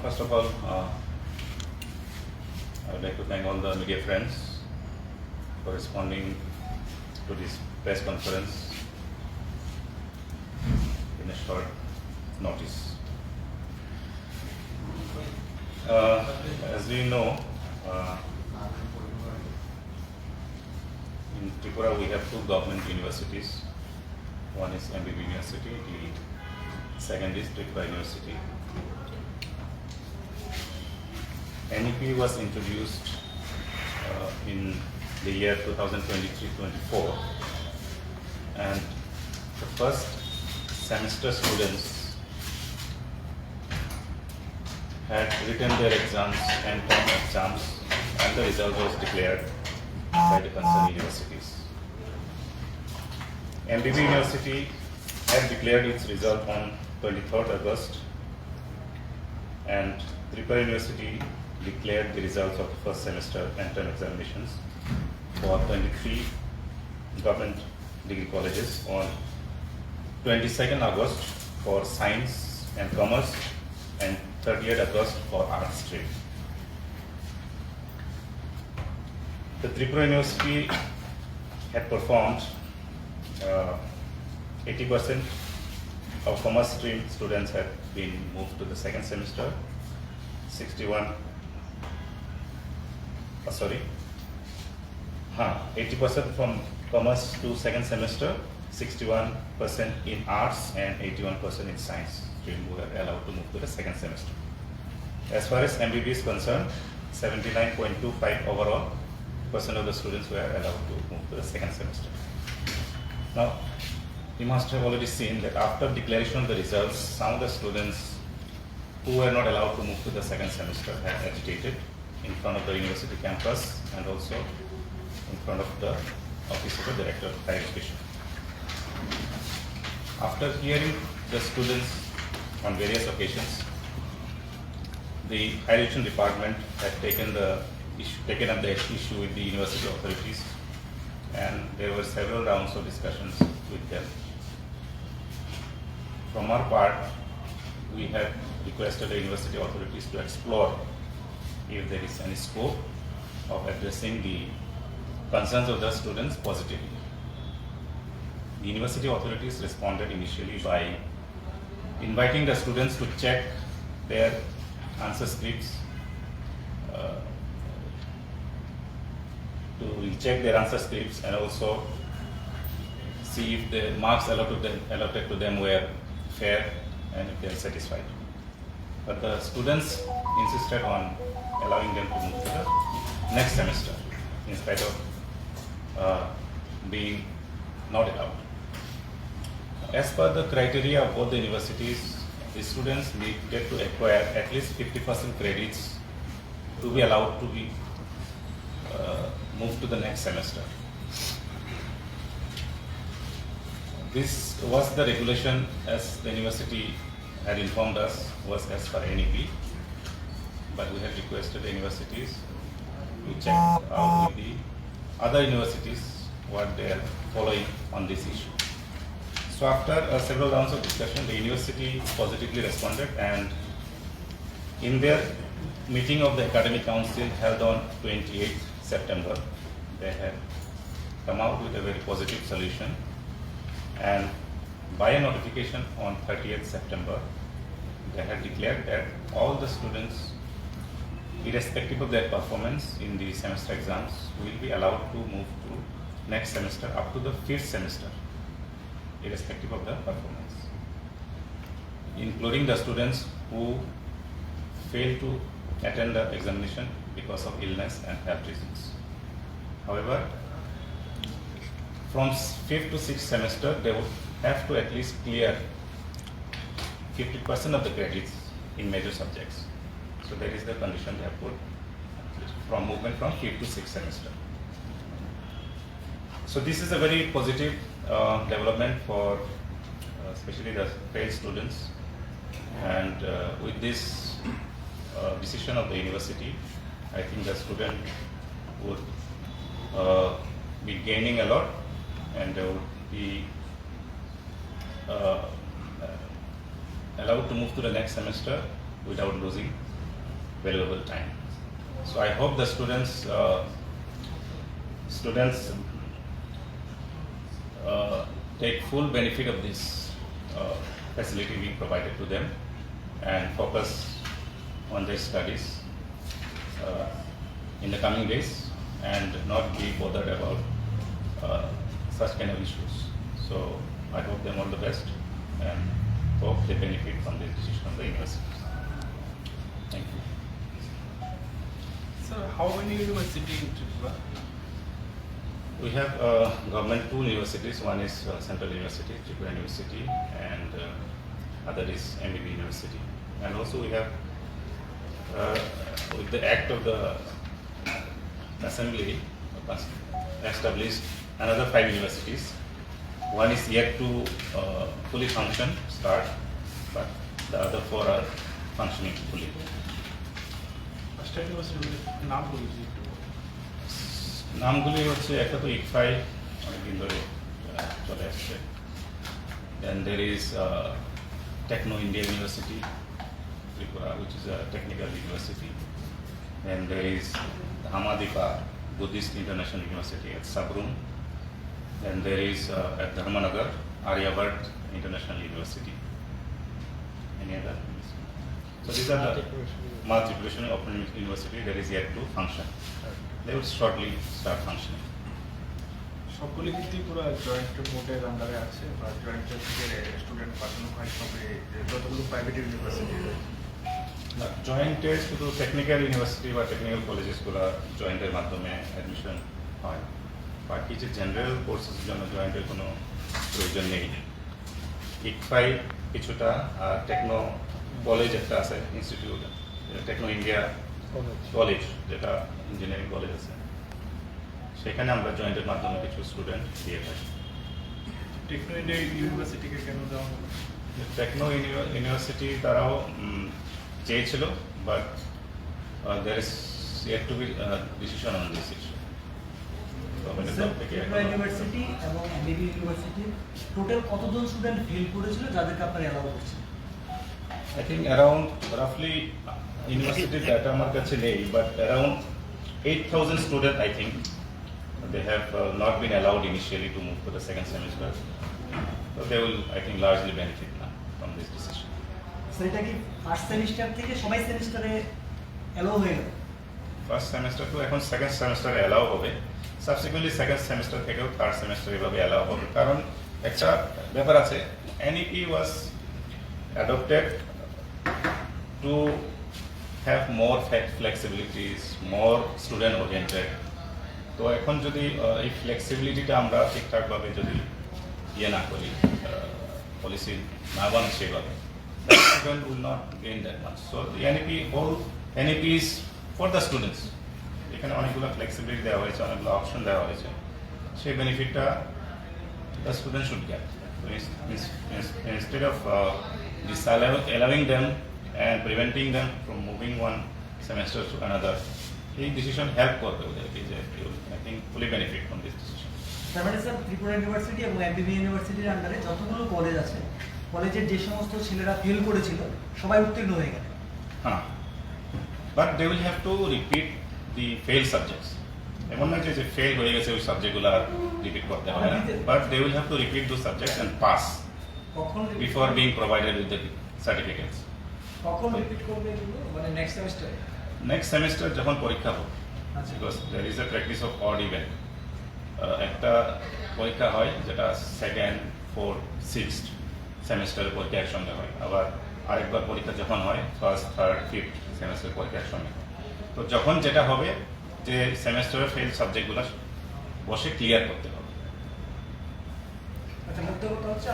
First of all, I would like to thank all the media friends for responding to this press conference in a short notice. As we know, in Tripura we have two government universities. One is MBB University, the second is Tripura University. NEP was introduced in the year 2023-24, and the first semester students had written their exams and term exams, and the result was declared by the concerned universities. MBB University had declared its result on 23rd August, and Tripura University declared the results of the first semester and term examinations for 23 government degree colleges on 22nd August for science and commerce and 30th August for arts stream. The Tripura University had performed 80% of commerce stream students had been moved to the second semester, 80% from commerce to second semester, 61% in arts and 81% in science stream were allowed to move to the second semester. As far as MBB is concerned, 79.25 overall % of the students were allowed to move to the second semester. Now, you must have already seen that after declaration of the results, some of the students who were not allowed to move to the second semester had agitated in front of the university campus and also in front of the office of the Director of Higher Education. After hearing the students on various occasions, the Higher Education Department had taken up the issue with the university authorities, and there were several rounds of discussions with them. From our part, we have requested the university authorities to explore if there is any scope of addressing the concerns of the students positively. The university authorities responded initially by inviting the students to check their answer scripts, and also see if the marks allotted to them were fair and if they are satisfied. But the students insisted on allowing them to move to the next semester in spite of being not allowed. As per the criteria of both the universities, the students needed to acquire at least 50% credits to be allowed to be moved to the next semester. This was the regulation, as the university had informed us, was as per NEP, but we had requested the universities to check out with the other universities what they are following on this issue. So after several rounds of discussion, the university positively responded, and in their meeting of the academic council held on 28th September, they had come out with a very positive solution, and by a notification on 30th September, they had declared that all the students, irrespective of their performance in the semester exams, will be allowed to move to next semester up to the 5th semester, irrespective of the performance, including the students who failed to attend the examination because of illness and health reasons. However, from 5th to 6th semester, they would have to at least clear 50% of the credits in major subjects. So that is the condition they have put from movement from 5th to 6th semester. So this is a very positive development for especially the failed students, and with this decision of the university, I think the student would be gaining a lot, and they would be allowed to move to the next semester without losing valuable time. So I hope the students take full benefit of this facility being provided to them and focus on their studies in the coming days and not be bothered about such kind of issues. So I hope them all the best and hope they benefit from this decision of the university. Thank you. Sir, how many universities in Tripura? We have government 2 universities. One is Central University, Tripura University, and other is MBB University. And also we have, with the act of the Assembly, established another 5 universities. One is yet to fully start, but the other 4 are functioning fully. State University নাম বলেছি নামগুলি হচ্ছে একটা তো ইকফাই অনেকদিন ধরে চলে আসছে, then there is Techno India University Tripura, which is a technical university, and there is Hamadipa Buddhist International University at Sabrum, then there is at Dharmanagar Aryabhat International University. Any other? So these are the multi-preparation open university that is yet to function. They will shortly start functioning. সবগুলি কি Tripura joint মোডের আন্ডারে আছে বা joint থেকে student পাঠানো হয় সবে যতগুলো প্রাইভেট ইউনিভার্সিটি জয়েন্টে শুধু টেকনিক্যাল ইউনিভার্সিটি বা টেকনিক্যাল কলেজেসগুলো জয়েন্টের মাধ্যমে অ্যাডমিশন হয়, বাকি যে জেনারেল কোর্সেসের জন্য জয়েন্টের কোনো প্রয়োজন নেই। ইকফাই কিছুটা, আর টেকনো কলেজ একটা আছে ইনস্টিটিউট, টেকনো ইন্ডিয়া কলেজ যেটা ইঞ্জিনিয়ারিং কলেজ আছে, সেখানে আমরা জয়েন্টের মাধ্যমে কিছু স্টুডেন্ট দিয়ে থাকি। টেকনো ইন্ডিয়া ইউনিভার্সিটিকে কেন দেওয়া হলো? টেকনো ইউনিভার্সিটি তারাও চেয়েছিল, but there is yet to be decision on this issue. Tripura university এবং এমবিবি ইউনিভার্সিটি টোটাল কতজন স্টুডেন্ট ফেল করেছিল যাদেরকে আপনারা অ্যালাউ করছেন? I think around roughly university data আমার কাছে নেই, but around 8,000 students I think they have not been allowed initially to move to the second semester. So they will, I think, largely benefit now from this decision. Sir এটা কি first semester থেকে সবাই সেমিস্টারে allow হয়ে গেল? First semester তো এখন second সেমিস্টারে অ্যালাউ হবে, সাবসিকুয়েন্টলি সেকেন্ড সেমিস্টার থেকেও থার্ড সেমিস্টার এভাবে অ্যালাউ হবে। কারণ একটা ব্যাপার আছে, NEP was adopted to have more flexibilities, more student oriented. তো এখন যদি এই ফ্লেক্সিবিলিটিটা আমরা ঠিকঠাকভাবে যদি না করি, পলিসি না বানাই সেভাবে, student will not gain that much. So the NEP is for the students. এখানে অনেকগুলো ফ্লেক্সিবিলিটি দেওয়া হয়েছে, অনেকগুলো অপশন দেওয়া হয়েছে, সেই বেনিফিটটা the student should get. So instead of allowing them and preventing them from moving one semester to another, এই decision help করবে ওদেরকে যে I think fully benefit from this decision. তার মানে স্যার ত্রিপুরা ইউনিভার্সিটি এবং এমবিবি ইউনিভার্সিটির আন্ডারে যতগুলো কলেজ আছে, কলেজের যে সমস্ত ছেলেরা ফেল করেছিল সবাই উত্তীর্ণ হয়ে গেল। হ্যাঁ, but they will have to repeat the fail subjects. এমন না যে ফেল হয়ে গেছে ওই সাবজেক্টগুলো রিপিট করতে হবে না, but they will have to repeat those subjects and pass before being provided with the certificates. কখন রিপিট করবে এগুলো? মানে নেক্সট সেমিস্টারে? নেক্সট সেমিস্টার যখন পরীক্ষা হবে, because there is a practice of odd even. একটা পরীক্ষা হয় যেটা সেকেন্ড, ফোর্থ, সিক্সথ সেমিস্টারের পরীক্ষা একসঙ্গে হয়, আবার আরেকবার পরীক্ষা যখন হয় ফার্স্ট, থার্ড, ফিফথ সেমিস্টারের পরীক্ষা একসঙ্গে হয়। তো যখন যেটা হবে যে সেমিস্টারের ফেল সাবজেক্টগুলো বসে ক্লিয়ার করতে হবে। আচ্ছা, মুদ্রা কথা হচ্ছে